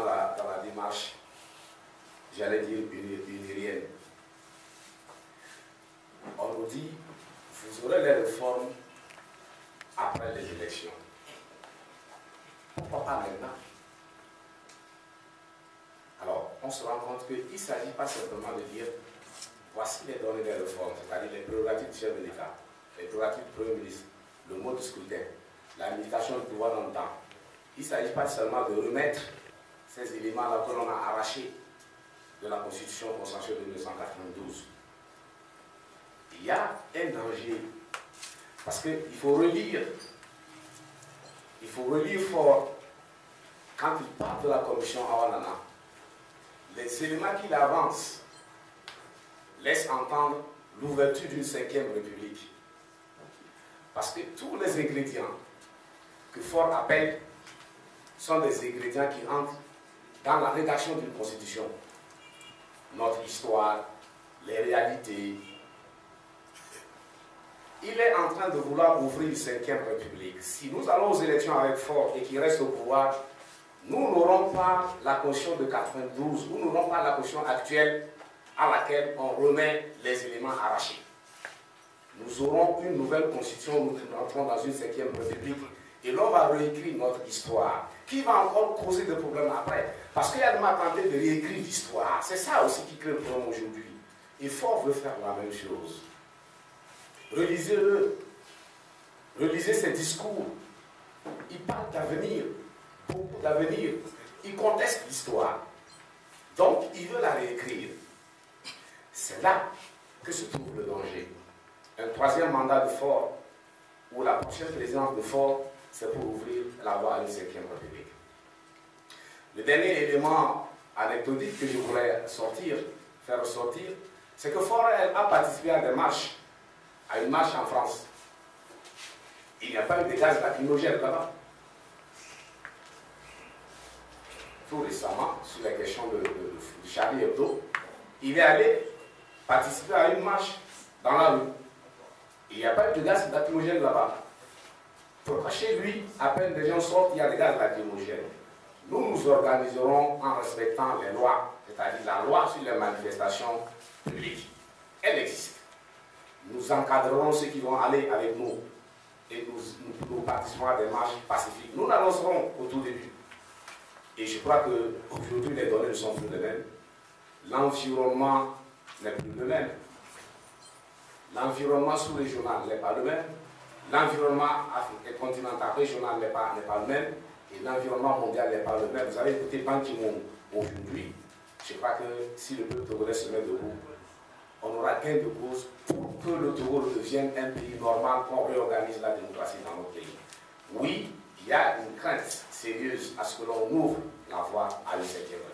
dans la démarche, j'allais dire unirienne. On nous dit, vous aurez les réformes après les élections. Pourquoi pas maintenant? Alors, on se rend compte qu'il ne s'agit pas simplement de dire, voici les données des réformes, c'est-à-dire les prérogatives du chef de l'État, les prérogatives du Premier ministre, le mode de scrutin, la limitation du pouvoir dans le temps. Il ne s'agit pas seulement de remettre ces éléments-là que l'on a arrachés de la Constitution consensuelle de 1992. Il y a un danger, parce qu'il faut relire fort quand il parle de la commission Awanana. Les éléments qu'il avance laissent entendre l'ouverture d'une 5e République. Parce que tous les ingrédients que Faure appelle sont des ingrédients qui entrent dans la rédaction d'une constitution. Notre histoire, les réalités. Il est en train de vouloir ouvrir une 5e République. Si nous allons aux élections avec Faure et qu'il reste au pouvoir, nous n'aurons pas la constitution de 92, nous n'aurons pas la constitution actuelle à laquelle on remet les éléments arrachés. Nous aurons une nouvelle constitution, nous entrons dans une 5e République et l'on va réécrire notre histoire, qui va encore causer des problèmes après. Parce qu'il y a de ma tenté de réécrire l'histoire. C'est ça aussi qui crée le problème aujourd'hui. Et Faure veut faire la même chose. Relisez-le. Relisez ses discours. Il parle d'avenir. Beaucoup d'avenir. Il conteste l'histoire. Donc, il veut la réécrire. C'est là que se trouve le danger. Un 3e mandat de Faure, ou la prochaine présidence de Faure, c'est pour ouvrir la voie à une 5e République. Le dernier élément anecdotique que je voulais faire ressortir, c'est que Faure a participé à des marches, à une marche en France. Il n'y a pas eu de gaz lacrymogène là-bas. Tout récemment, sur la question de Charlie Hebdo, il est allé participer à une marche dans la rue. Il n'y a pas eu de gaz lacrymogène là-bas. Pourquoi chez lui, à peine des gens sortent, il y a des gaz lacrymogènes. Nous nous organiserons en respectant les lois, c'est-à-dire la loi sur les manifestations publiques. Elle existe. Nous encadrerons ceux qui vont aller avec nous et nous participerons à des marches pacifiques. Nous l'annoncerons au tout début. Et je crois qu'aujourd'hui, les données ne sont plus les mêmes. L'environnement n'est plus le même. L'environnement sous-régional n'est pas le même. L'environnement continental régional n'est pas le même. Et l'environnement mondial n'est pas le même. Vous avez écouté Ban Ki-moon aujourd'hui. Je crois que si le peuple togolais se met debout, on aura gain de cause pour que le Togo devienne un pays normal, qu'on réorganise la démocratie dans notre pays. Oui, il y a une crainte sérieuse à ce que l'on ouvre la voie à une 5e